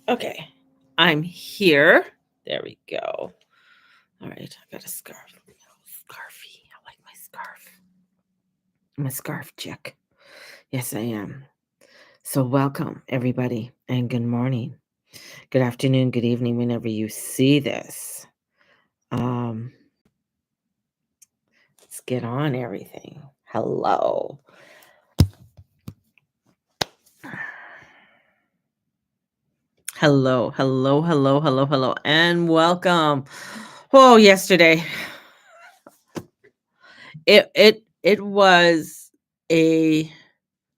Okay, I'm here. There we go. All right, I got a scarf. Scarfy. I like my scarf. I'm a scarf chick. Yes, I am. So, welcome, everybody, and good morning, good afternoon, good evening, whenever you see this. Um, let's get on everything. Hello. Hello, and welcome. Oh, yesterday. It was a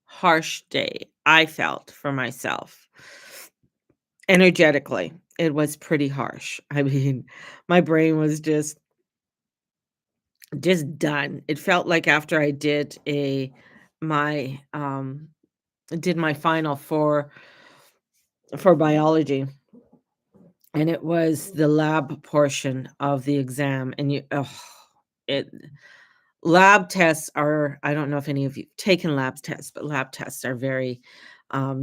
harsh day, I felt for myself. Energetically, it was pretty harsh. I mean, my brain was just done. It felt like after I my did my final for biology, and it was the lab portion of the exam, and it lab tests are, I don't know if any of you've taken lab tests, but lab tests are very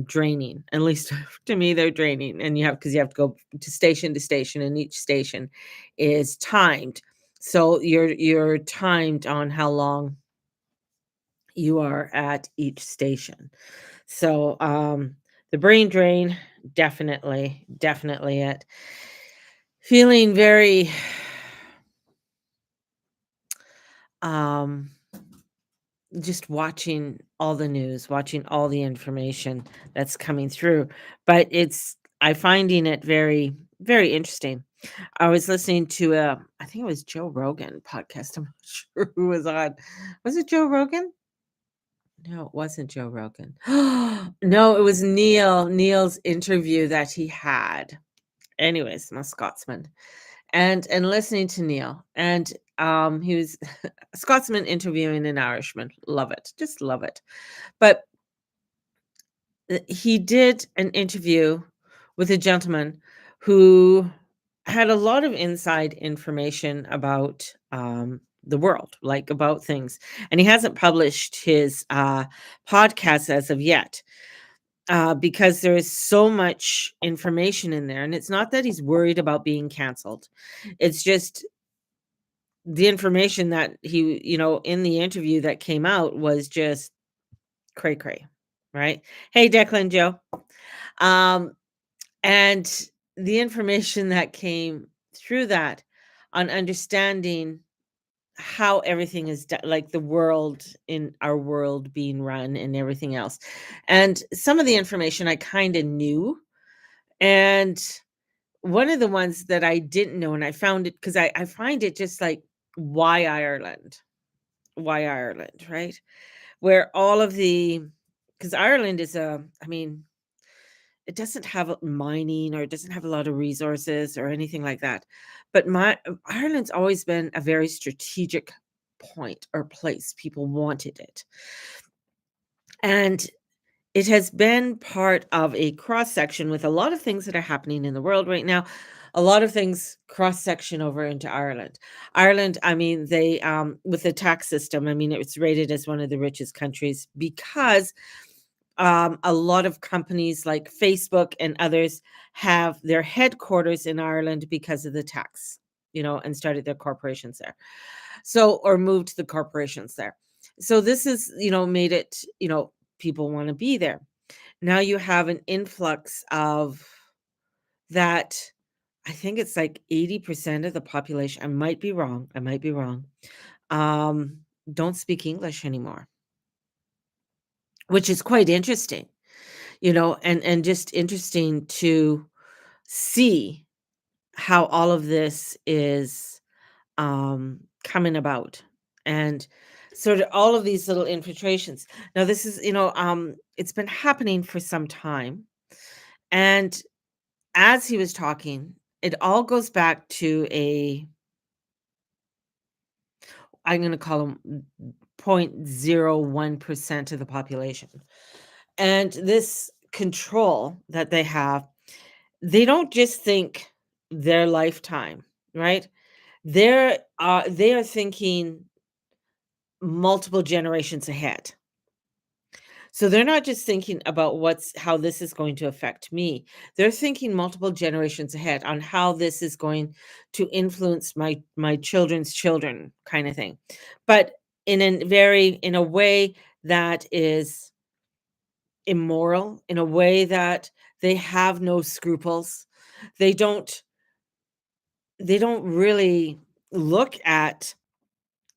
draining. At least to me, they're draining. And because you have to go to station, and each station is timed. So you're timed on how long you are at each station. So the brain drain, definitely it. Feeling very um just watching all the news, watching all the information that's coming through. But I finding it very, very interesting. I was listening to I think it was Joe Rogan podcast. I'm not sure who was on. Was it Joe Rogan? No, it wasn't Joe Rogan. No, it was Neil's interview that he had. Anyways, I'm a Scotsman. And listening to Neil. And he was a Scotsman interviewing an Irishman. Love it. Just love it. But he did an interview with a gentleman who had a lot of inside information about the world, like about things. And he hasn't published his podcast as of yet because there is so much information in there. And it's not that he's worried about being canceled, it's just the information that in the interview that came out was just cray cray, right? Hey, Declan Joe. Um, and the information that came through that on understanding how everything is like the world in our world being run and everything else. And some of the information I kind of knew. And one of the ones that I didn't know, and I found it because I find it just like, why Ireland? Why Ireland, right? Where all of because Ireland is I mean, it doesn't have mining, or it doesn't have a lot of resources or anything like that. But Ireland's always been a very strategic point or place. People wanted it. And it has been part of a cross section with a lot of things that are happening in the world right now. A lot of things cross section over into Ireland. Ireland, I mean, they with the tax system, I mean, it's rated as one of the richest countries because a lot of companies like Facebook and others have their headquarters in Ireland because of the tax, and started their corporations there. So, or moved the corporations there. So this is, made it, people want to be there. Now you have an influx of that. I think it's like 80% of the population. I might be wrong. Um, don't speak English anymore, which is quite interesting, and just interesting to see how all of this is coming about, and sort of all of these little infiltrations. Now this is, it's been happening for some time, and as he was talking, it all goes back to I'm going to call them 0.01% of the population. And this control that they have, they don't just think their lifetime, right? They are thinking multiple generations ahead. So they're not just thinking about what's how this is going to affect me. They're thinking multiple generations ahead on how this is going to influence my children's children kind of thing. But in a way that is immoral, in a way that they have no scruples. They don't they don't really look at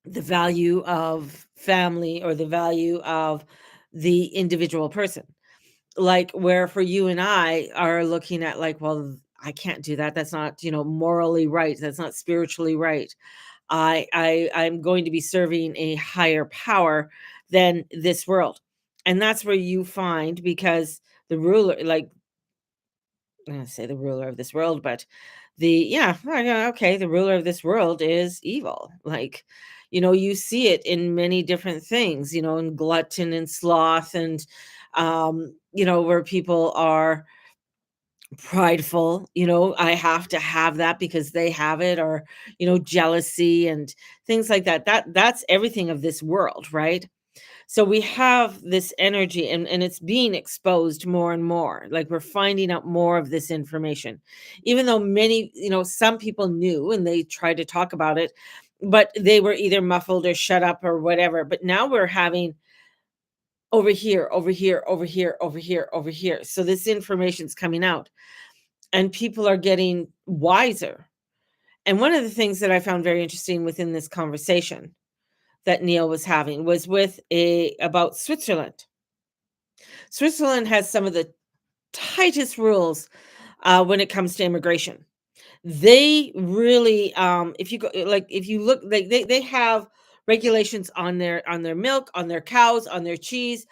the value of family or the value of the individual person. Like, where for you and I are looking at like, well, I can't do that. That's not, morally right. That's not spiritually right. I'm going to be serving a higher power than this world. And that's where you find, because the ruler, like, I'm gonna say the ruler of this world, but yeah, okay, the ruler of this world is evil. Like, you see it in many different things, in glutton and sloth, and where people are prideful, I have to have that because they have it, or jealousy and things like that. That's everything of this world, right? So we have this energy, and it's being exposed more and more. Like, we're finding out more of this information. Even though many, some people knew and they tried to talk about it, but they were either muffled or shut up or whatever. But now we're having over here, over here, over here, over here, over here. So this information's coming out and people are getting wiser. And one of the things that I found very interesting within this conversation that Neil was having was with a about Switzerland. Switzerland has some of the tightest rules when it comes to immigration. They really, if you go, like, if you look, they have regulations on their milk, on their cows, on their cheese,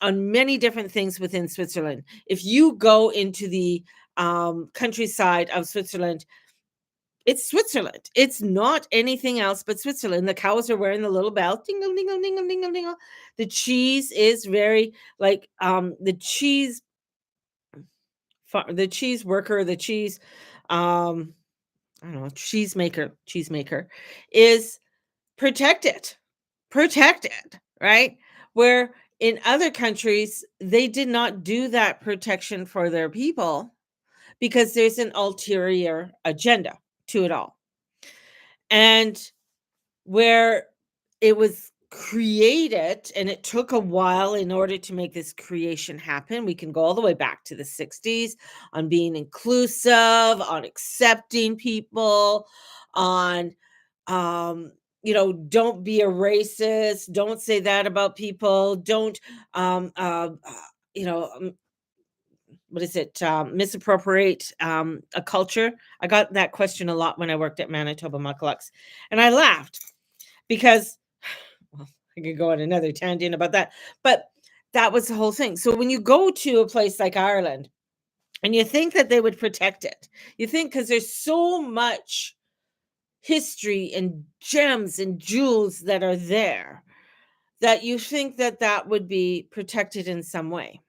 on many different things within Switzerland. If you go into the countryside of Switzerland, it's Switzerland. It's not anything else but Switzerland. The cows are wearing the little bell, dingle, dingle, dingle, dingle, dingle. The cheese is very like the cheese worker, the cheese, um, I don't know, cheesemaker is protected, protected, right? Where in other countries they did not do that protection for their people because there's an ulterior agenda to it all. And where it was created, and it took a while in order to make this creation happen. We can go all the way back to the 60s on being inclusive, on accepting people, on don't be a racist, don't say that about people, don't you know um, what is it, misappropriate a culture. I got that question a lot when I worked at Manitoba Mucklux, and I laughed because, well, I could go on another tangent about that, but that was the whole thing. So when you go to a place like Ireland and you think that they would protect it, you think, because there's so much history and gems and jewels that are there, that you think that that would be protected in some way.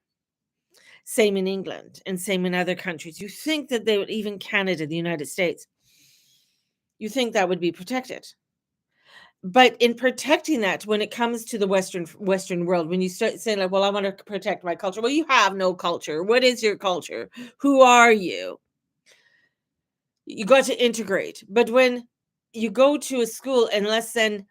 Same in England and same in other countries. You think that they would, even Canada, the United States, you think that would be protected. But in protecting that, when it comes to the Western world, when you start saying like, "Well, I want to protect my culture." Well, you have no culture. What is your culture? Who are you? You got to integrate. But when you go to a school and less than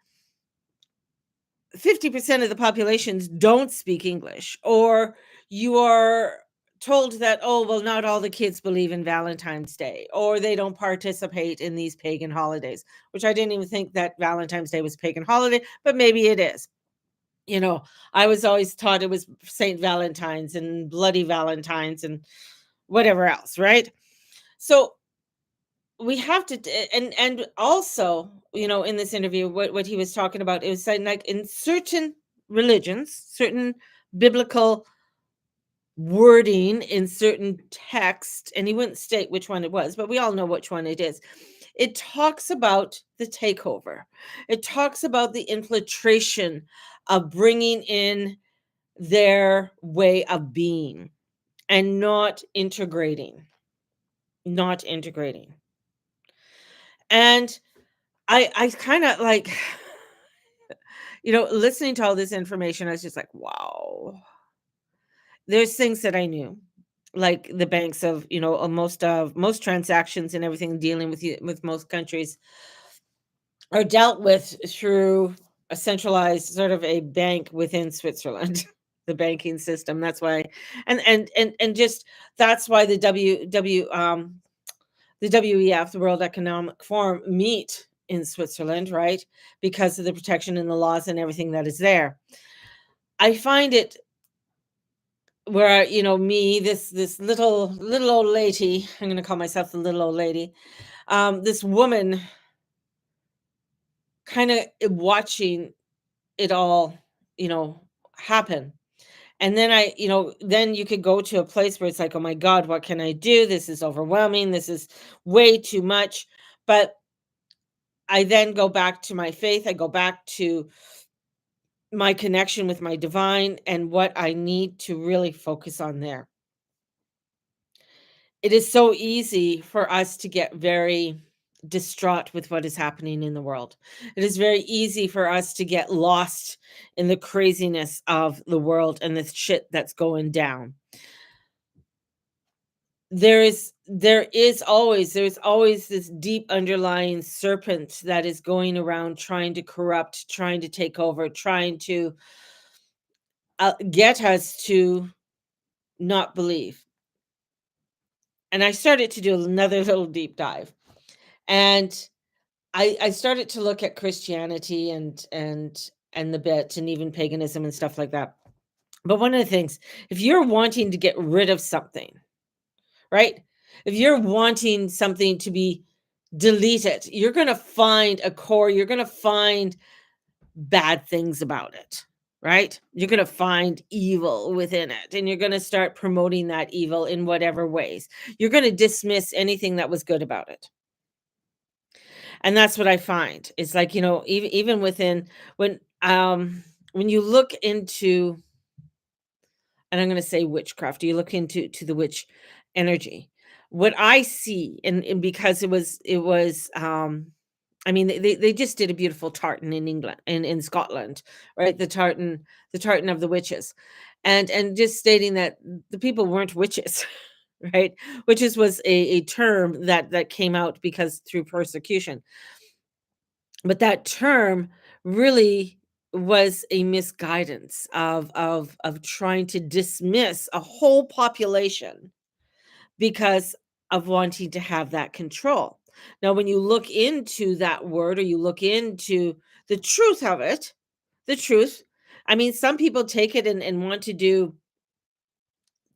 50% of the populations don't speak English, or you are told that, oh, well, not all the kids believe in Valentine's Day, or they don't participate in these pagan holidays, which I didn't even think that Valentine's Day was a pagan holiday, but maybe it is. You know, I was always taught it was St. Valentine's and Bloody Valentine's and whatever else, right? So we have to and also, in this interview, what he was talking about, it was saying like in certain religions, certain biblical wording in certain text, and he wouldn't state which one it was, but we all know which one it is. It talks about the takeover. It talks about the infiltration of bringing in their way of being and not integrating. And I kind of like, listening to all this information, I was just like, wow. there's things that I knew, like the banks of, most transactions and everything dealing with most countries are dealt with through a centralized sort of a bank within Switzerland, the banking system. That's why, and just that's why the WEF, the World Economic Forum, meet in Switzerland, right? Because of the protection and the laws and everything that is there. I find it where, me, this little old lady, I'm going to call myself the little old lady, this woman, kind of watching it all, happen. And then then you could go to a place where it's like, oh my God, what can I do? This is overwhelming. This is way too much. But I then go back to my faith. I go back to my connection with my divine and what I need to really focus on there. It is so easy for us to get very distraught with what is happening in the world. It is very easy for us to get lost in the craziness of the world and the shit that's going down. There's always this deep underlying serpent that is going around trying to corrupt, trying to take over, trying to get us to not believe. And I started to do another little deep dive, and I started to look at Christianity and the bit, and even paganism and stuff like that. But one of the things, if you're wanting to get rid of something, right? If you're wanting something to be deleted, you're going to find a core, you're going to find bad things about it, right? You're going to find evil within it, and you're going to start promoting that evil in whatever ways. You're going to dismiss anything that was good about it. And that's what I find. It's like, even within when you look into, and I'm going to say witchcraft, you look into the witch energy. What I see, and because it was I mean, they just did a beautiful tartan in England, in Scotland, right? The tartan of the witches. And just stating that the people weren't witches, right? Witches was a term that came out because through persecution. But that term really was a misguidance of trying to dismiss a whole population because of wanting to have that control. Now, when you look into that word, or you look into the truth of it, the truth, I mean, some people take it and want to do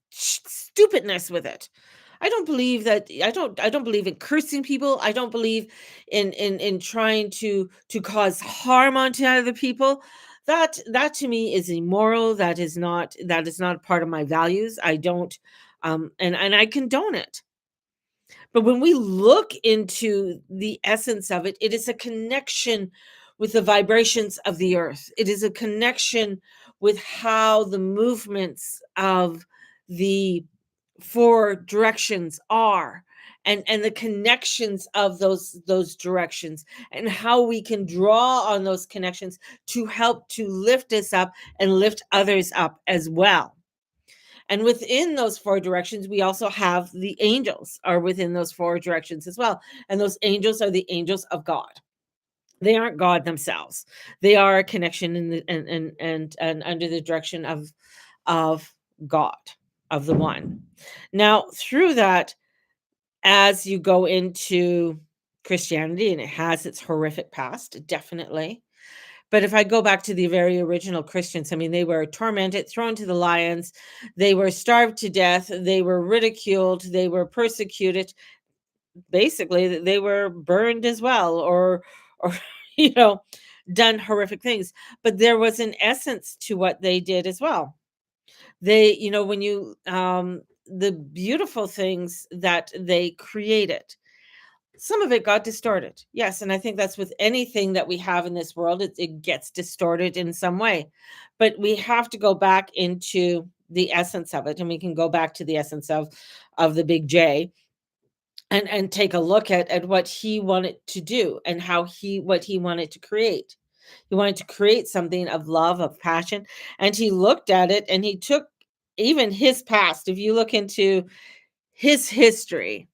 stupidness with it. I don't believe in cursing people. I don't believe in trying to cause harm onto other people. That to me is immoral. That is not part of my values. I don't and I condone it. But when we look into the essence of it, it is a connection with the vibrations of the earth. It is a connection with how the movements of the four directions are, and the connections of those directions, and how we can draw on those connections to help to lift us up and lift others up as well. And within those four directions, we also have the angels are within those four directions as well. And those angels are the angels of God. They aren't God themselves. They are a connection in the and under the direction of God, of the one. Now, through that, as you go into Christianity, and it has its horrific past, definitely. But if I go back to the very original Christians, I mean, they were tormented, thrown to the lions, they were starved to death, they were ridiculed, they were persecuted. Basically, they were burned as well, or you know, done horrific things. But there was an essence to what they did as well. When you the beautiful things that they created, some of it got distorted. Yes, and I think that's with anything that we have in this world, it gets distorted in some way. But we have to go back into the essence of it, and we can go back to the essence of the big J, and take a look at what he wanted to do, and what he wanted to create. He wanted to create something of love, of passion, and he looked at it, and he took even his past, if you look into his history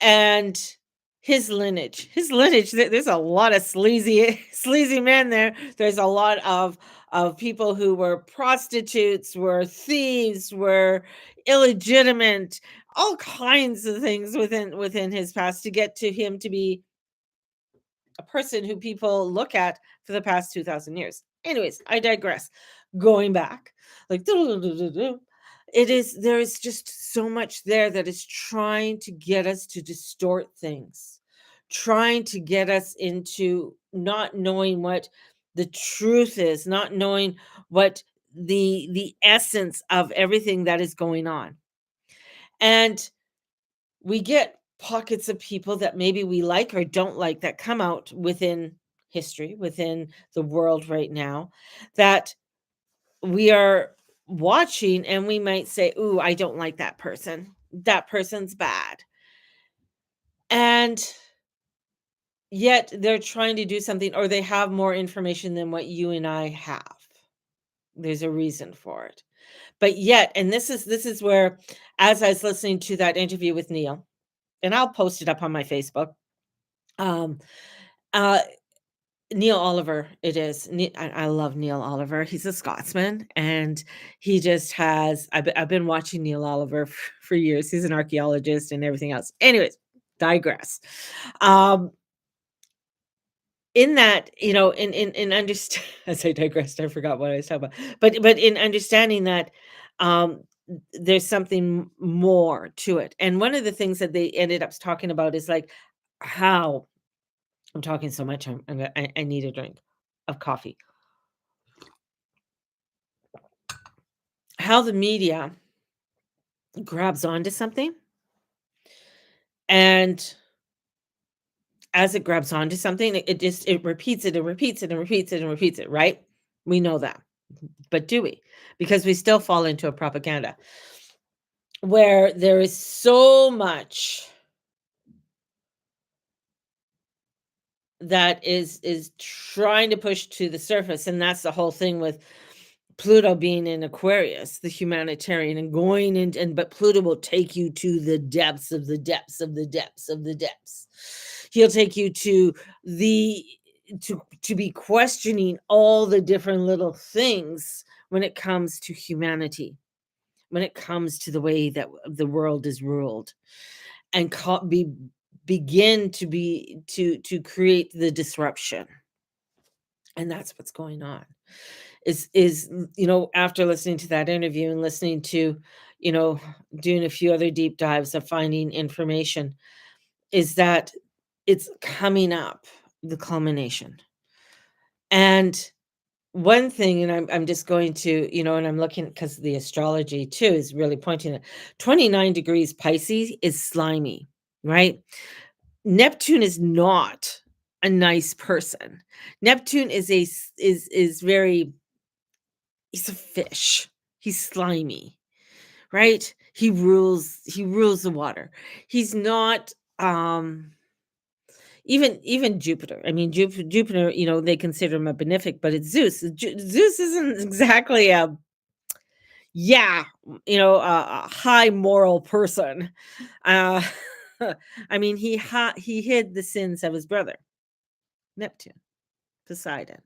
and his lineage, there's a lot of sleazy sleazy men there. There's a lot of people who were prostitutes, were thieves, were illegitimate, all kinds of things within his past to get to him to be a person who people look at for the past 2,000 years. Anyways, I digress. Going back, like, there is just so much there that is trying to get us to distort things, trying to get us into not knowing what the truth is, not knowing what the essence of everything that is going on. And we get pockets of people that maybe we like or don't like that come out within history, within the world right now, that we are watching and we might say, "Ooh, I don't like that person. That person's bad." And yet they're trying to do something or they have more information than what you and I have. There's a reason for it. But yet, and this is where, as I was listening to that interview with Neil, and I'll post it up on my Facebook. Um, uh, Neil Oliver, it is. I love Neil Oliver. He's a Scotsman, and he just has. I've been watching Neil Oliver for years. He's an archaeologist and everything else. Anyways, digress. Um, in that, in understand as I digressed, I forgot what I was talking about. But in understanding that, um, there's something more to it. And one of the things that they ended up talking about is like how I'm talking so much. I need a drink of coffee. How the media grabs onto something, and as it grabs onto something, it repeats it and repeats it and repeats it and repeats it, right? We know that. But do we? Because we still fall into a propaganda where there is so much that is trying to push to the surface, and that's the whole thing with Pluto being in Aquarius, the humanitarian, and going in, and but Pluto will take you to the depths of the depths of the depths of the depths. He'll take you to the to be questioning all the different little things when it comes to humanity, when it comes to the way that the world is ruled, and begin to create the disruption. And that's what's going on. After listening to that interview and listening to, you know, doing a few other deep dives of finding information, is that it's coming up, the culmination. And one thing, and I'm just going to, and I'm looking because the astrology too is really pointing at 29 degrees Pisces is slimy, right? Neptune is not a nice person. Neptune is very, he's a fish. He's slimy, right? He rules the water. He's not even Jupiter. I mean, Jupiter, they consider him a benefic, but it's Zeus. Zeus isn't exactly a, yeah, a high moral person. Uh I mean, he hid the sins of his brother, Neptune, Poseidon.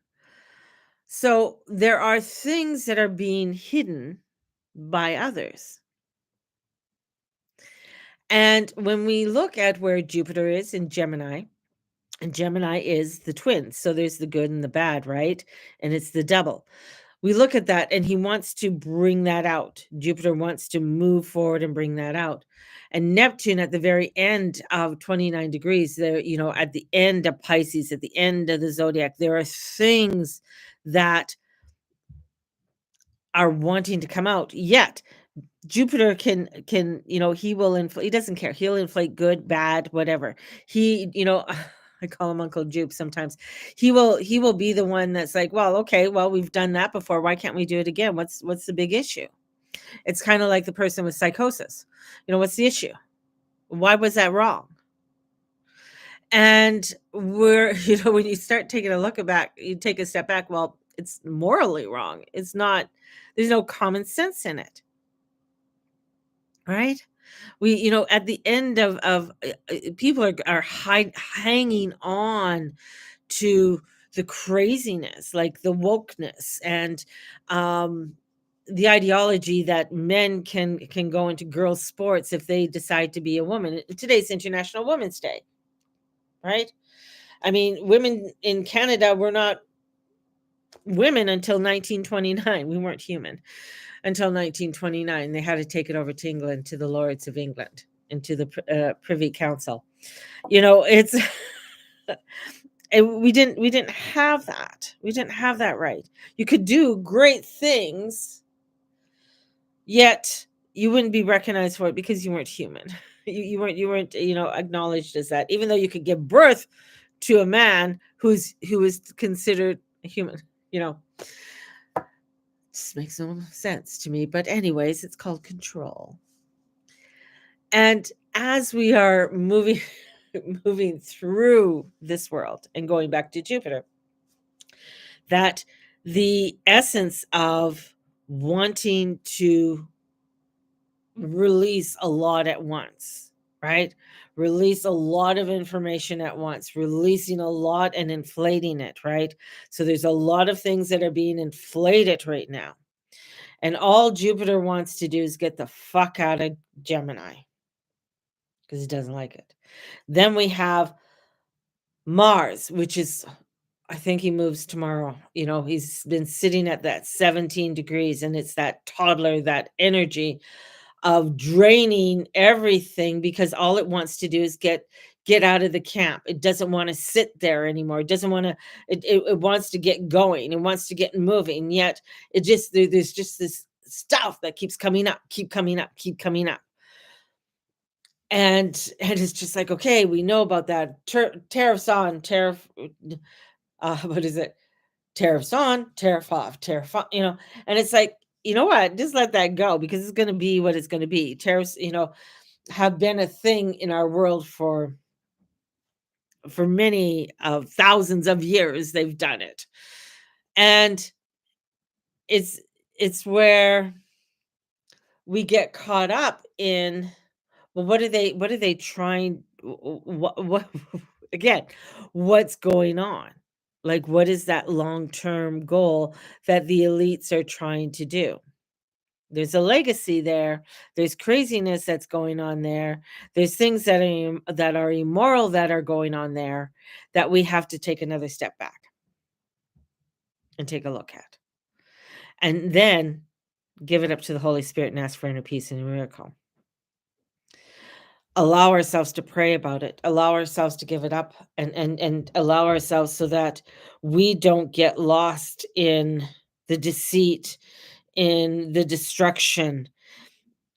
So there are things that are being hidden by others. And when we look at where Jupiter is in Gemini, and Gemini is the twins, so there's the good and the bad, right? And it's the double. We look at that and he wants to bring that out. Jupiter wants to move forward and bring that out. And Neptune at the very end of 29 degrees, there, at the end of Pisces, at the end of the zodiac, there are things that are wanting to come out. Yet Jupiter can, he will inflate, he doesn't care. He'll inflate good, bad, whatever. He, I call him Uncle Jupe sometimes. He will be the one that's like, well, okay, well, we've done that before. Why can't we do it again? What's the big issue? It's kind of like the person with psychosis. What's the issue? Why was that wrong? And we're, when you start taking a look back, you take a step back. Well, it's morally wrong. It's not, there's no common sense in it, right? We, at the end of people are hanging on to the craziness, like the wokeness and um the ideology that men can go into girls sports if they decide to be a woman. Today's International Women's Day, right? I mean, women in Canada were not women until 1929. We weren't human until 1929. They had to take it over to England, to the Lords of England, and to the Privy Council. It's and we didn't have that. We didn't have that right. You could do great things, yet you wouldn't be recognized for it because you weren't human. You weren't acknowledged as that, even though you could give birth to a man who is considered a human. You know, just makes no sense to me. But anyways, it's called control. And as we are moving moving through this world and going back to Jupiter, that the essence of wanting to release a lot at once, right? Release a lot of information at once, releasing a lot and inflating it, right? So there's a lot of things that are being inflated right now. And all Jupiter wants to do is get the fuck out of Gemini because he doesn't like it. Then we have Mars, which is, I think he moves tomorrow. He's been sitting at that 17 degrees, and it's that toddler, that energy of draining everything because all it wants to do is get out of the camp. It doesn't want to sit there anymore. It doesn't want to, it wants to get going. It wants to get moving. Yet there's just this stuff that keeps coming up, keep coming up, keep coming up. And it's just like, okay, we know about that. Tariffs on, what is it? Tariffs on, tariff off, tariff on, and it's like, you know what? Just let that go because it's going to be what it's going to be. Tariffs, have been a thing in our world for many of thousands of years. They've done it. And it's it's where we get caught up in, well, what are they trying, what again, what's going on? Like, what is that long-term goal that the elites are trying to do? There's a legacy there. There's craziness that's going on there. There's things that are immoral that are going on there that we have to take another step back and take a look at. And then give it up to the Holy Spirit and ask for inner peace and a miracle. Allow ourselves to pray about it. Allow ourselves to give it up and allow ourselves so that we don't get lost in the deceit, in the destruction,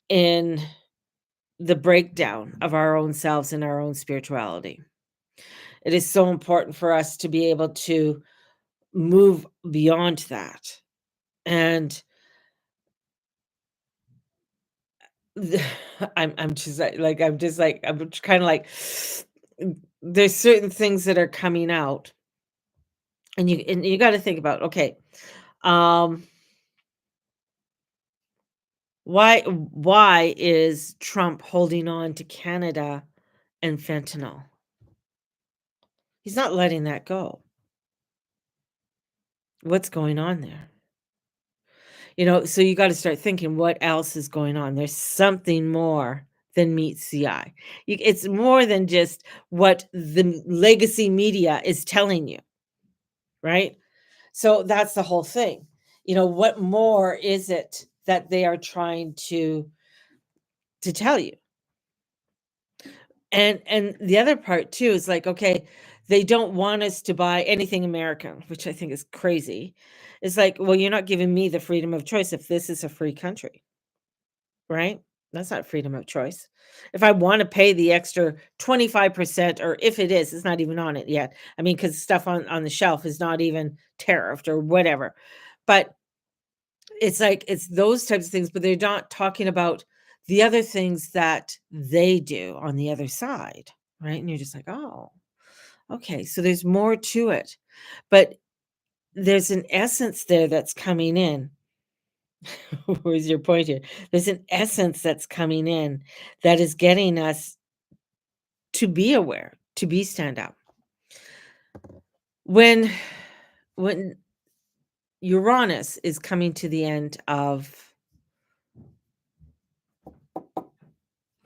in the breakdown of our own selves and our own spirituality. It is so important for us to be able to move beyond that. And I'm just I'm kind of like there's certain things that are coming out, and you got to think about, okay, um why is Trump holding on to Canada and fentanyl? He's not letting that go. What's going on there? So you got to start thinking what else is going on. There's something more than meets the eye. It's more than just what the legacy media is telling you, right? So that's the whole thing. What more is it that they are trying to tell you? And the other part too is like, okay, they don't want us to buy anything American, which I think is crazy. It's like, well, you're not giving me the freedom of choice if this is a free country, right? That's not freedom of choice. If I want to pay the extra 25%, or if it is, it's not even on it yet. I mean, because stuff on the shelf is not even tariffed or whatever. But it's like, it's those types of things, but they're not talking about the other things that they do on the other side, right? And you're just like, oh, okay, so there's more to it. But there's an essence there that's coming in. Where's your point here? There's an essence that's coming in that is getting us to be aware, to be stand up. When when Uranus is coming to the end of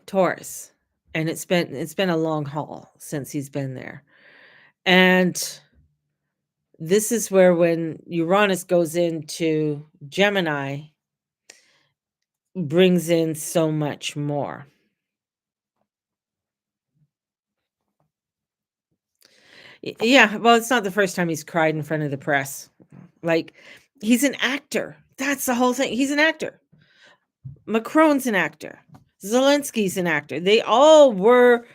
Taurus, and it's been a long haul since he's been there. And this is where when Uranus goes into Gemini, brings in so much more. Yeah, well, it's not the first time he's cried in front of the press. Like, he's an actor. That's the whole thing. He's an actor. Macron's an actor. Zelensky's an actor. They all were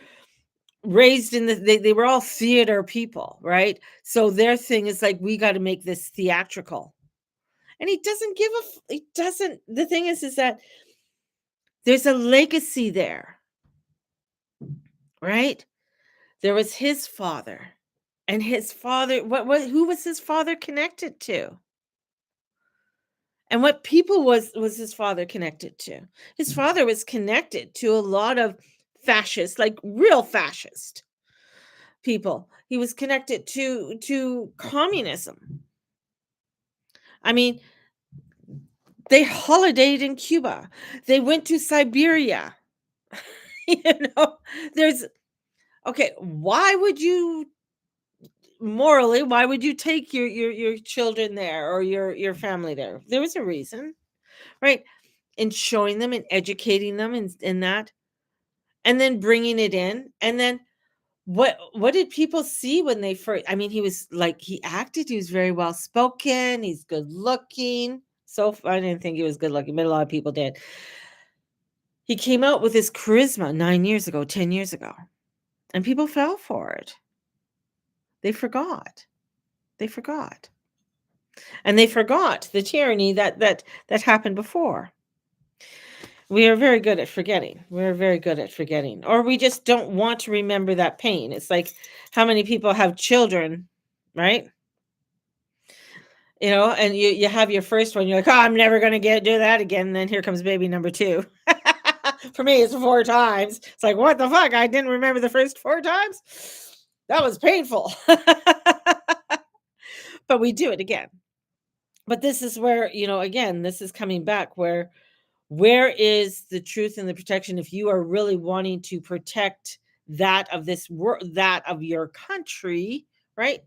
raised in they were all theater people, right? So their thing is like, we got to make this theatrical. And he doesn't give he doesn't. The thing is that there's a legacy there, right? There was his father. And his father, what who was his father connected to? And what people was his father connected to? His father was connected to a lot of fascist, like real fascist people. He was connected to communism. I mean, they holidayed in Cuba. They went to Siberia. You know, there's okay, why would you morally, why would you take your children there or your family there? There was a reason, right? And showing them and educating them in that, and then bringing it in, and then what did people see when they first? I mean, he was like he acted. He was very well spoken. He's good looking. So I didn't think he was good looking, but a lot of people did. He came out with his charisma 9 years ago, 10 years ago, and people fell for it. They forgot. They forgot. And they forgot the tyranny that happened before. We are very good at forgetting. We're very good at forgetting, or we just don't want to remember that pain. It's like how many people have children, right? You know, and you have your first one, you're like, oh, I'm never gonna get do that again. And then here comes baby number two. For me, it's four times. It's like, what the fuck? I didn't remember the first four times. That was painful. But we do it again. But this is where, again, this is coming back where is the truth and the protection if you are really wanting to protect that of this world, that of your country, right?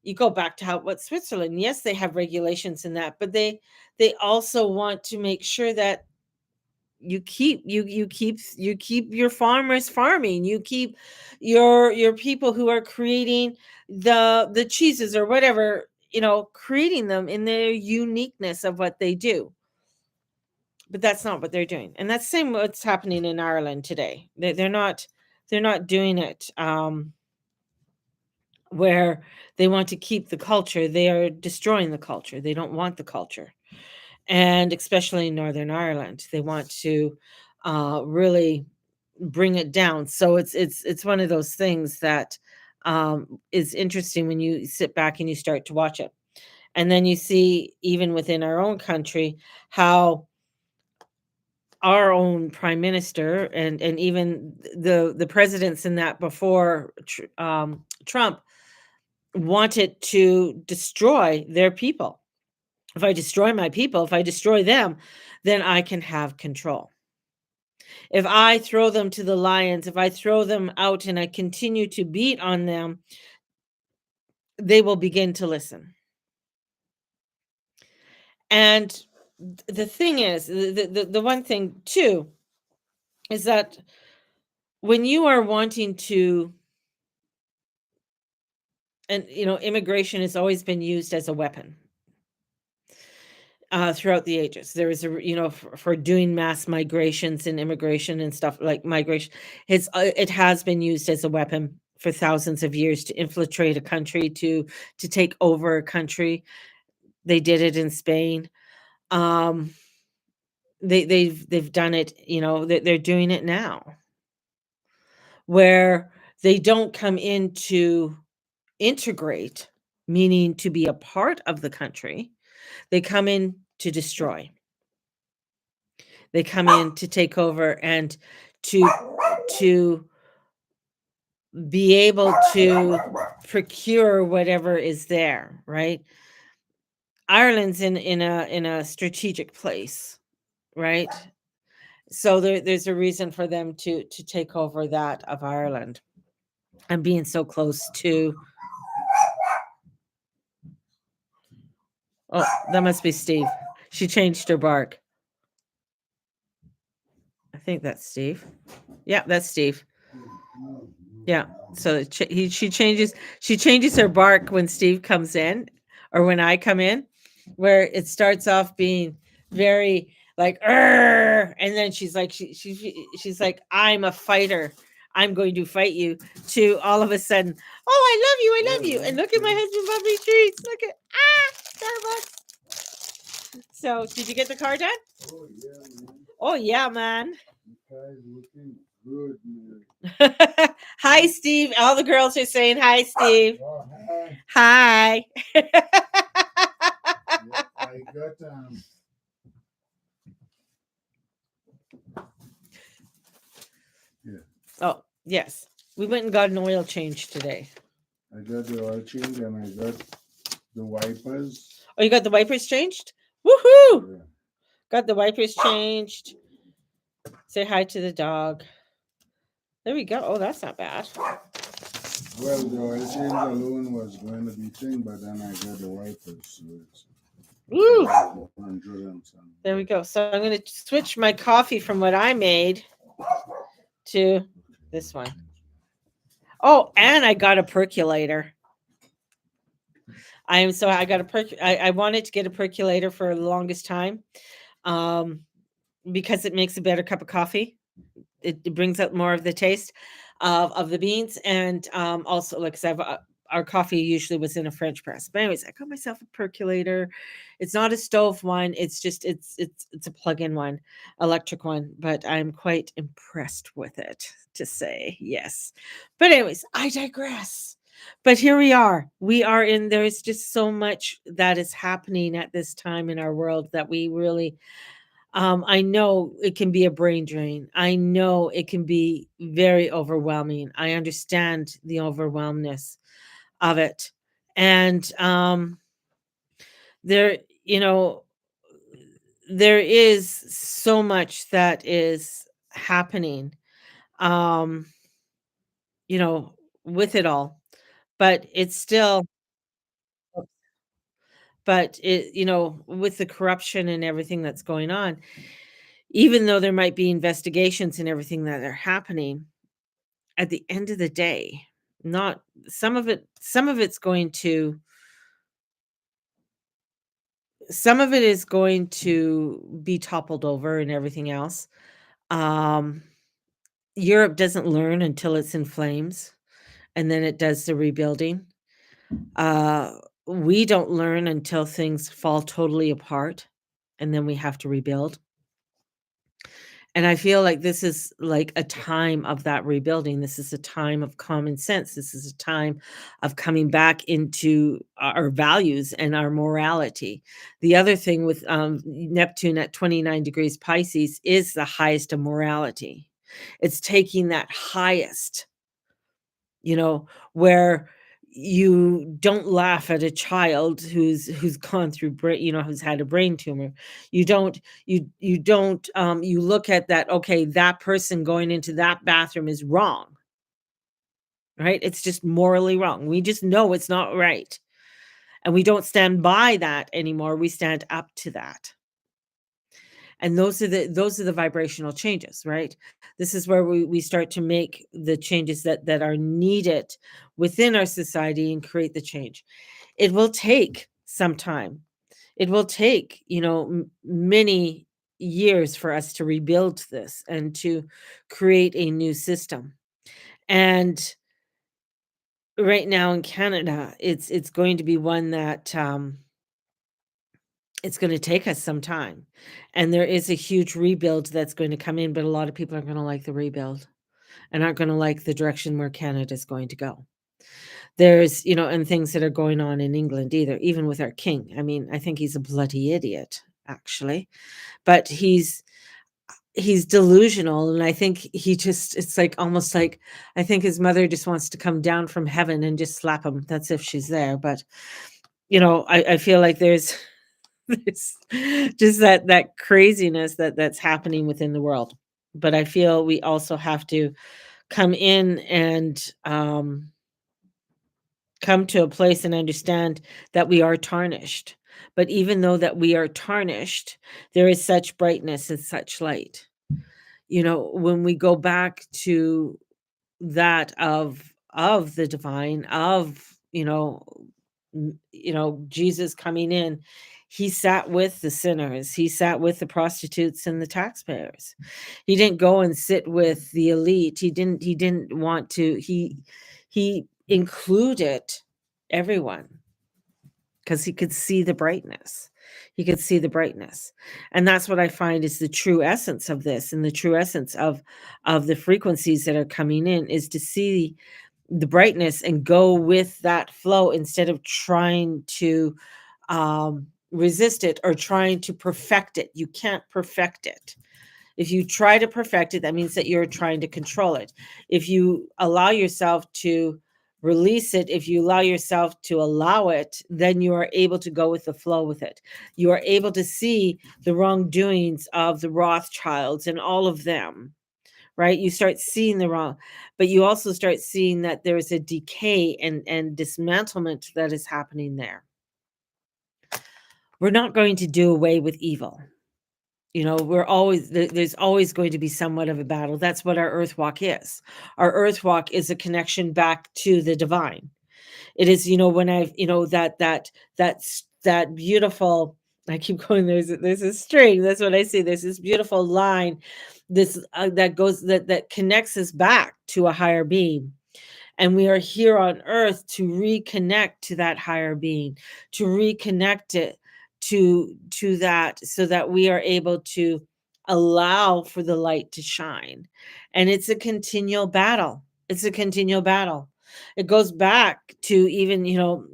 You go back to what Switzerland, yes, they have regulations in that, but they also want to make sure that you keep your farmers farming, you keep your people who are creating the cheeses or whatever, creating them in their uniqueness of what they do. But that's not what they're doing, and that's same what's happening in Ireland today. They're not doing it where they want to keep the culture. They are destroying the culture. They don't want the culture, and especially in Northern Ireland, they want to really bring it down. So it's one of those things that is interesting when you sit back and you start to watch it, and then you see even within our own country how our own prime minister and even the presidents in that before Trump wanted to destroy their people. If I destroy my people, if I destroy them, then I can have control. If I throw them to the lions, if I throw them out and I continue to beat on them, they will begin to listen. And the thing is, the one thing too is that when you are wanting to, and immigration has always been used as a weapon throughout the ages. There is for doing mass migrations and immigration and stuff like migration. It has been used as a weapon for thousands of years to infiltrate a country, to take over a country. They did it in Spain. Um, they've done it. They're doing it now, where they don't come in to integrate. meaning to be a part of the country. They come in to destroy. They come in to take over and to to be able to procure whatever is there, right? Ireland's in a strategic place, right? So there's a reason for them to take over that of Ireland and being so close to. Oh, that must be Steve. She changed her bark. I think that's Steve. Yeah, that's Steve. Yeah. So she changes her bark when Steve comes in or when I come in, where it starts off being very like "Arr!" And then she's like, I'm a fighter. I'm going to fight you, to all of a sudden, oh, I love you. And look at my husband Bobby treats. Look at Starbucks. So did you get the car done? Oh yeah, man. Looking good, man. Hi, Steve. All the girls are saying hi, Steve. Oh, hi. Hi. I got yeah. Oh, yes. We went and got an oil change today. I got the oil change and I got the wipers. Oh, you got the wipers changed? Woohoo! Yeah. Got the wipers changed. Say hi to the dog. There we go. Oh, that's not bad. Well, the oil change alone was going to be thing, but then I got the wipers, so it's woo! 100 and something. There we go. So I'm going to switch my coffee from what I made to this one. Oh, and I got a percolator. I got I wanted to get a percolator for the longest time, because it makes a better cup of coffee. It brings out more of the taste of the beans, and also like 'cause our coffee usually was in a French press. But anyways, I got myself a percolator. It's not a stove one. It's just it's a plug-in one, electric one. But I'm quite impressed with it, to say yes. But anyways, I digress. But here we are. We are in. There's just so much that is happening at this time in our world that we really I know it can be a brain drain. I know it can be very overwhelming. I understand the overwhelmness of it. And there, you know, there is so much that is happening, um, you know, with it all. But it's still, but with the corruption and everything that's going on, even though there might be investigations and everything that are happening, at the end of the day, not some of it's going to some of it is going to be toppled over and everything else. Um, Europe doesn't learn until it's in flames, and then it does the rebuilding. Uh, we don't learn until things fall totally apart, and then we have to rebuild. And I feel like this is like a time of that rebuilding. This is a time of common sense. This is a time of coming back into our values and our morality. The other thing with Neptune at 29 degrees Pisces is the highest of morality. It's taking that highest, where you don't laugh at a child who's gone through who's had a brain tumor. You look at that, okay, that person going into that bathroom is wrong, right? It's just morally wrong. We just know it's not right. And we don't stand by that anymore. We stand up to that. And those are the vibrational changes, right? This is where we start to make the changes that are needed within our society and create the change. It will take some time. It will take many years for us to rebuild this and to create a new system. And right now in Canada, it's going to be one that it's gonna take us some time, and there is a huge rebuild that's going to come in, but a lot of people aren't gonna like the rebuild and aren't gonna like the direction where Canada's going to go. There's, and things that are going on in England either, even with our king. I mean, I think he's a bloody idiot, actually. But he's delusional, and I think it's like almost like I think his mother just wants to come down from heaven and just slap him. That's if she's there. But I feel like there's there's just that craziness that's happening within the world. But I feel we also have to come in and come to a place and understand that we are tarnished. But even though that we are tarnished, there is such brightness and such light. When we go back to that of the divine, of, Jesus coming in, he sat with the sinners, he sat with the prostitutes and the taxpayers. He didn't go and sit with the elite. He didn't want to. He included everyone because he could see the brightness. He could see the brightness. And that's what I find is the true essence of this, and the true essence of the frequencies that are coming in, is to see the brightness and go with that flow instead of trying to resist it or trying to perfect it. You can't perfect it. If you try to perfect it, that means that you're trying to control it. If you allow yourself to release it, if you allow yourself to allow it, then you are able to go with the flow with it. You are able to see the wrongdoings of the Rothschilds and all of them, right? You start seeing the wrong, but you also start seeing that there's a decay and dismantlement that is happening there. We're not going to do away with evil. We're always there's always going to be somewhat of a battle. That's what our earth walk is. Our earth walk is a connection back to the divine. It is, when I've, that beautiful, I keep going, there's a string. That's what I see. There's this beautiful line, that connects us back to a higher being. And we are here on earth to reconnect to that higher being, to reconnect it to that, so that we are able to allow for the light to shine. And it's a continual battle. It's a continual battle. It goes back to even,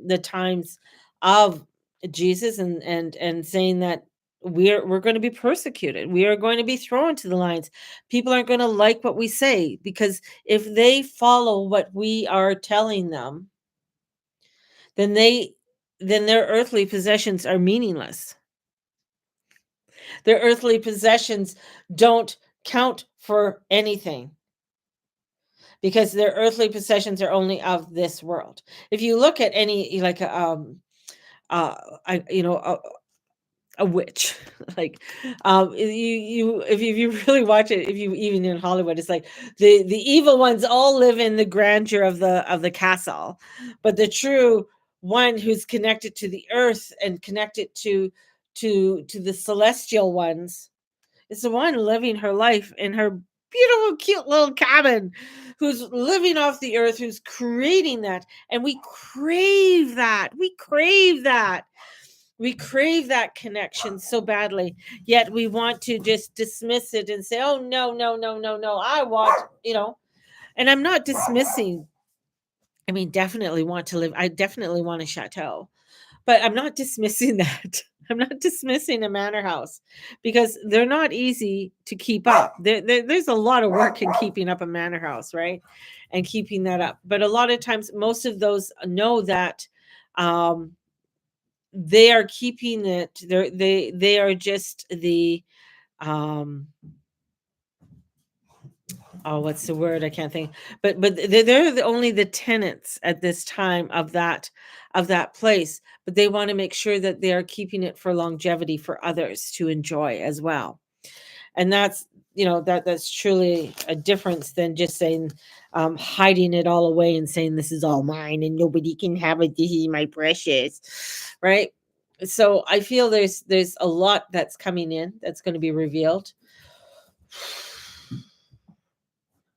the times of Jesus, and saying that we're going to be persecuted. We are going to be thrown to the lions. People aren't going to like what we say, because if they follow what we are telling them, then their earthly possessions are meaningless. Their earthly possessions don't count for anything, because their earthly possessions are only of this world. If you look at any, like I a witch, like, if you really watch it, if you even in Hollywood, it's like the evil ones all live in the grandeur of the castle, but the true one who's connected to the earth and connected to the celestial ones is the one living her life in her beautiful, cute little cabin, who's living off the earth, who's creating that. And we crave that. We crave that connection so badly, yet we want to just dismiss it and say, oh, no, no, no, no, no. I want, and I'm not dismissing. I mean, I definitely want a chateau, but I'm not dismissing that. I'm not dismissing a manor house, because they're not easy to keep up. There's a lot of work in keeping up a manor house, right? And keeping that up. But a lot of times, most of those know that um, they are keeping it. They are just the oh, what's the word? I can't think. But they're only the tenants at this time of that place. But they want to make sure that they are keeping it for longevity for others to enjoy as well. And that's that's truly a difference than just saying hiding it all away and saying this is all mine and nobody can have it. This is my precious, right? So I feel there's a lot that's coming in that's going to be revealed.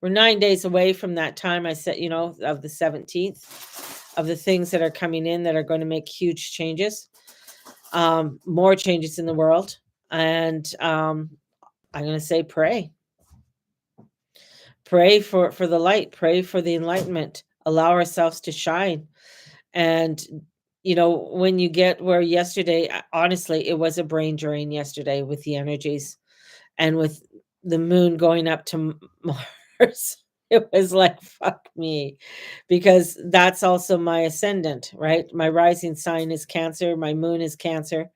We're 9 days away from that time I said, of the 17th, of the things that are coming in that are going to make huge changes, more changes in the world. And I'm going to say pray. Pray for the light, pray for the enlightenment, allow ourselves to shine. And, when you get where yesterday, honestly, it was a brain drain yesterday with the energies and with the moon going up to Mars. It was like, fuck me, because that's also my ascendant, right? My rising sign is Cancer, my moon is Cancer.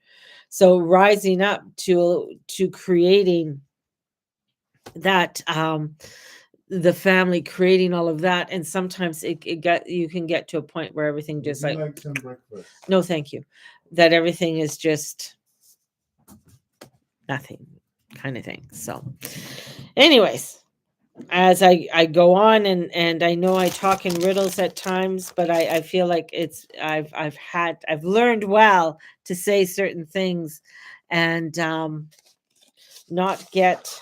So rising up to creating that, the family, creating all of that, and sometimes it get you can get to a point where everything Would just you like, like some breakfast? no, thank you, that everything is just nothing kind of thing. So, anyways, as I go on, and I know I talk in riddles at times, but I feel like I've learned well to say certain things, and not get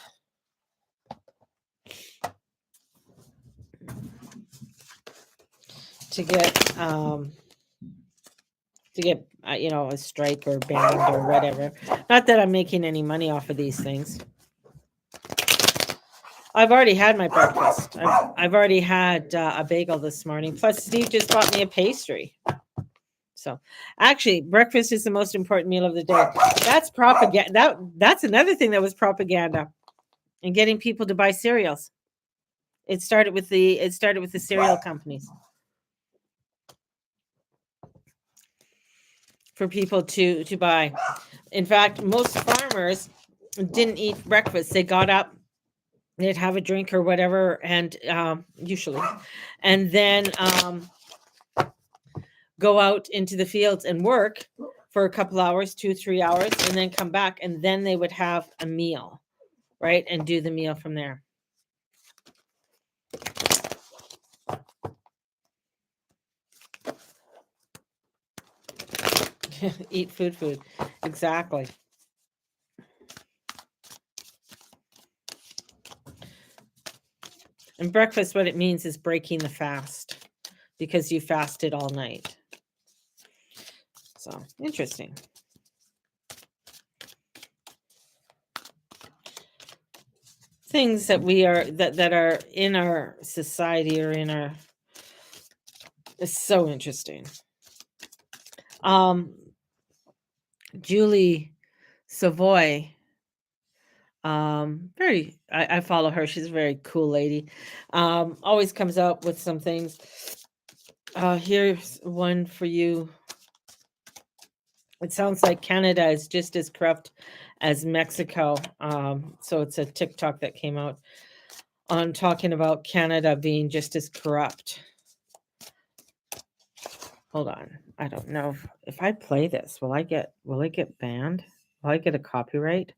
to get a strike or banned or whatever. Not that I'm making any money off of these things. I've already had my breakfast. I've already had a bagel this morning. Plus, Steve just bought me a pastry. So, actually, breakfast is the most important meal of the day. That's propaganda. That's another thing that was propaganda, and getting people to buy cereals. It started with the cereal companies for people to buy. In fact, most farmers didn't eat breakfast. They got up, they'd have a drink or whatever, and usually, and then go out into the fields and work for a couple hours, 2, 3 hours, and then come back, and then they would have a meal, right, and do the meal from there. Eat food, exactly. And breakfast, what it means is breaking the fast, because you fasted all night. So interesting. Things that we are that are in our society, or in our, it's so interesting. um Julie Savoy, very, I follow her. She's a very cool lady. Always comes up with some things. Here's one for you. It sounds like Canada is just as corrupt as Mexico. So it's a TikTok that came out on talking about Canada being just as corrupt. Hold on. I don't know if I play this, will I get banned? Will I get a copyright?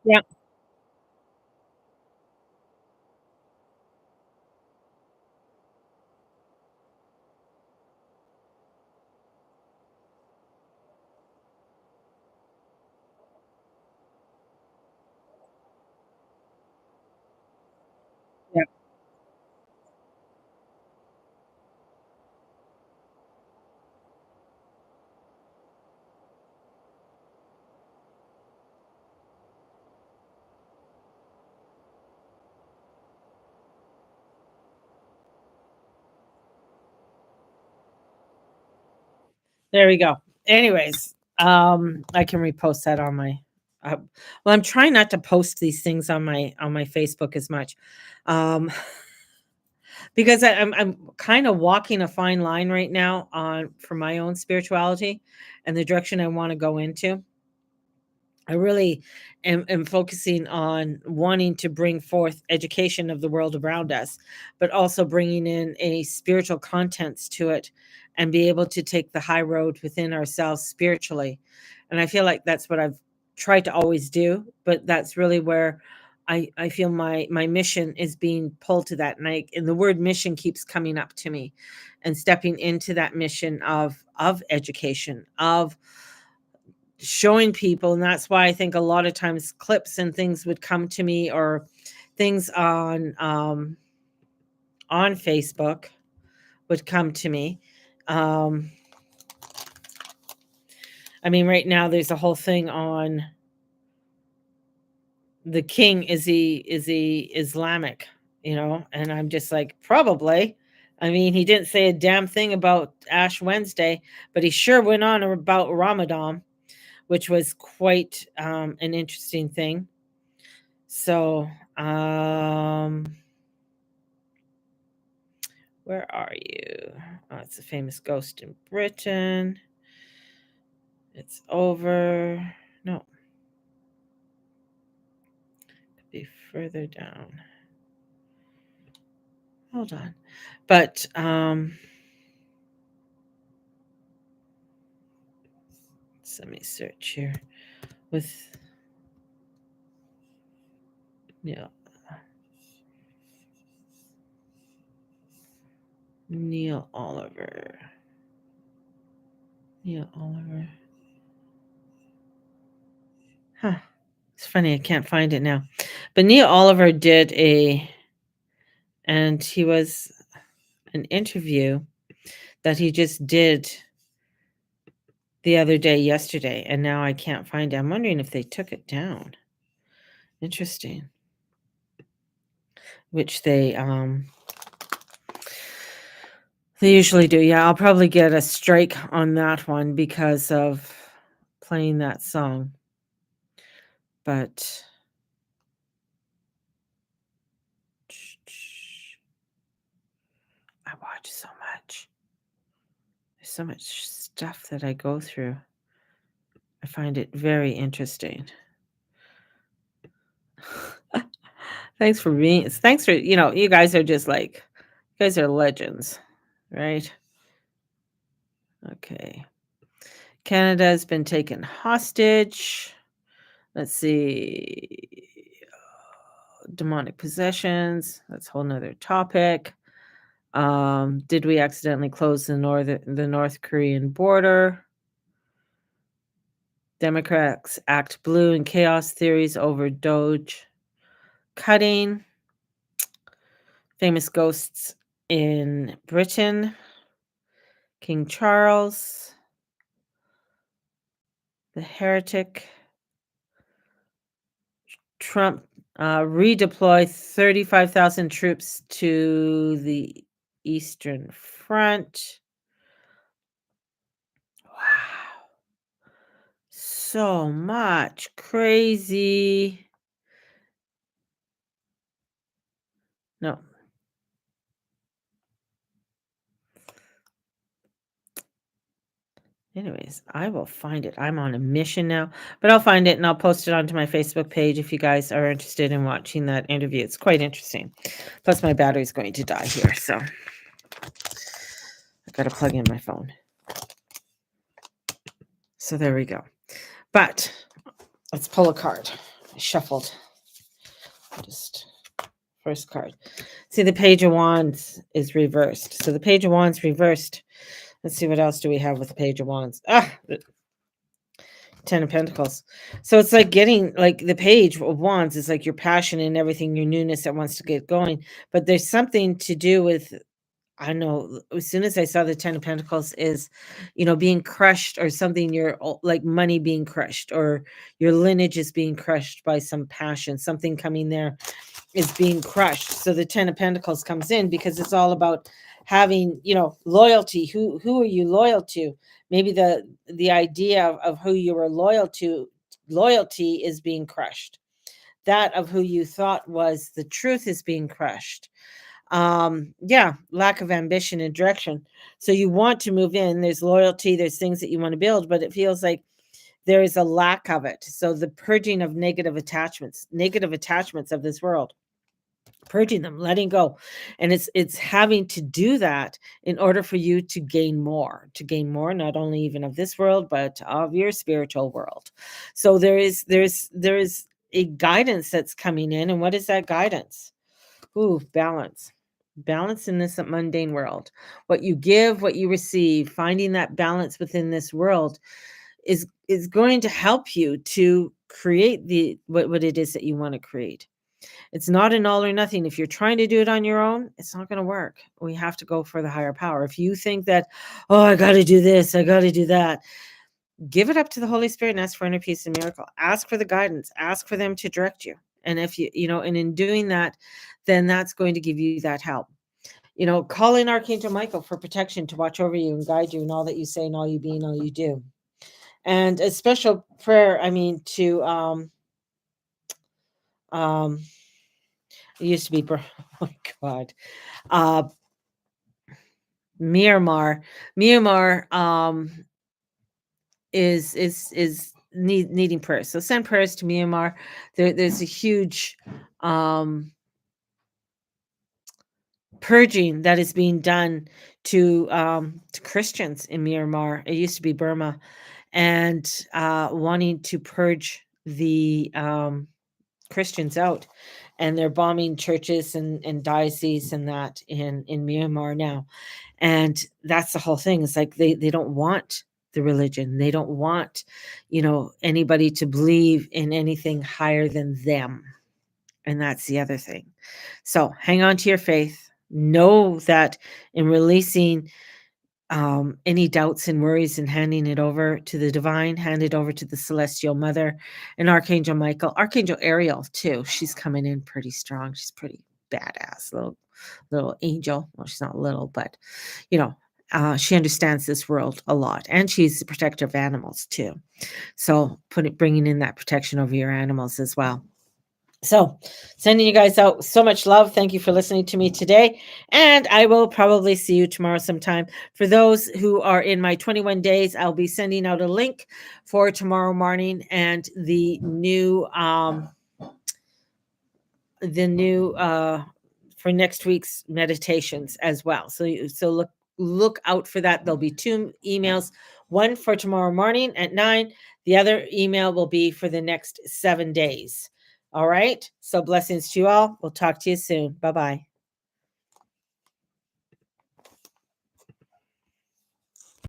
Yeah, yeah. There we go. Anyways, I can repost that on my. Well, I'm trying not to post these things on my Facebook as much, um, because I'm kind of walking a fine line right now on for my own spirituality and the direction I want to go into. I really am focusing on wanting to bring forth education of the world around us, but also bringing in a spiritual contents to it, and be able to take the high road within ourselves spiritually. And I feel like that's what I've tried to always do, but that's really where I feel my mission is being pulled to that, and the word mission keeps coming up to me, and stepping into that mission of education, of showing people. And that's why I think a lot of times clips and things would come to me, or things on Facebook would come to me. Um, I mean, right now there's a whole thing on the king. Is he Islamic? And I'm just like, probably. I mean, he didn't say a damn thing about Ash Wednesday, but he sure went on about Ramadan, which was quite an interesting thing. So, where are you? Oh, it's a famous ghost in Britain. It's over. No, could be further down. Hold on. But let me search here with Neil Oliver. Neil Oliver. Huh. It's funny, I can't find it now. But Neil Oliver and he was an interview that he just did the other day, yesterday, and now I can't find it. I'm wondering if they took it down. Interesting. Which they usually do. Yeah, I'll probably get a strike on that one because of playing that song. But I watch so much. There's so much stuff that I go through. I find it very interesting. Thanks for you guys are just like, you guys are legends, right? Okay. Canada has been taken hostage. Let's see. Demonic possessions. That's a whole nother topic. Did we accidentally close the North Korean border? Democrats act blue in chaos theories over Doge cutting. Famous ghosts in Britain. King Charles. The heretic. Trump redeploy 35,000 troops to the Eastern Front. Wow. So much crazy. No. Anyways, I will find it. I'm on a mission now, but I'll find it and I'll post it onto my Facebook page if you guys are interested in watching that interview. It's quite interesting. Plus, my battery's going to die here, so I've got to plug in my phone. So there we go. But let's pull a card. I shuffled. Just first card. See, the Page of Wands is reversed. So the Page of Wands reversed. Let's see, what else do we have with the Page of Wands? Ten of Pentacles. So it's like getting, like, the Page of Wands is like your passion and everything, your newness that wants to get going. But there's something to do with, I don't know, as soon as I saw the Ten of Pentacles is, being crushed, or something, like money being crushed, or your lineage is being crushed by some passion, something coming there is being crushed. So the Ten of Pentacles comes in because it's all about having, loyalty. Who are you loyal to? Maybe the idea of who you are loyal to, loyalty is being crushed. That of who you thought was the truth is being crushed. Lack of ambition and direction. So you want to move in, there's loyalty, there's things that you want to build, but it feels like there is a lack of it. So the purging of negative attachments of this world, purging them, letting go. And it's having to do that in order for you to gain more, not only even of this world, but of your spiritual world. So there is a guidance that's coming in. And what is that guidance? Ooh, balance. Balance in this mundane world. What you give, what you receive, finding that balance within this world is going to help you to create the what it is that you want to create. It's not an all or nothing. If you're trying to do it on your own, it's not going to work. We have to go for the higher power. If you think that, oh, I got to do this, I got to do that, give it up to the Holy Spirit and ask for inner peace and miracle. Ask for the guidance, ask for them to direct you. And if and in doing that, then that's going to give you that help. Call in Archangel Michael for protection to watch over you and guide you in all that you say and all you be and all you do. And a special prayer, to it used to be oh my God. Myanmar. Myanmar is needing prayers. So send prayers to Myanmar. There's a huge purging that is being done to Christians in Myanmar. It used to be Burma, and wanting to purge the Christians out, and they're bombing churches and dioceses and that in Myanmar now. And that's the whole thing. It's like they don't want the religion. They don't want, anybody to believe in anything higher than them. And that's the other thing. So hang on to your faith. Know that in releasing any doubts and worries and handing it over to the divine, hand it over to the celestial mother and Archangel Michael, Archangel Ariel too. She's coming in pretty strong. She's pretty badass little angel. Well, she's not little, but she understands this world a lot, and she's the protector of animals too. So bringing in that protection over your animals as well. So sending you guys out so much love. Thank you for listening to me today. And I will probably see you tomorrow sometime. For those who are in my 21 days, I'll be sending out a link for tomorrow morning and the new for next week's meditations as well. So look out for that. There'll be 2 emails, one for tomorrow morning at 9. The other email will be for the next 7 days. All right. So blessings to you all. We'll talk to you soon. Bye-bye.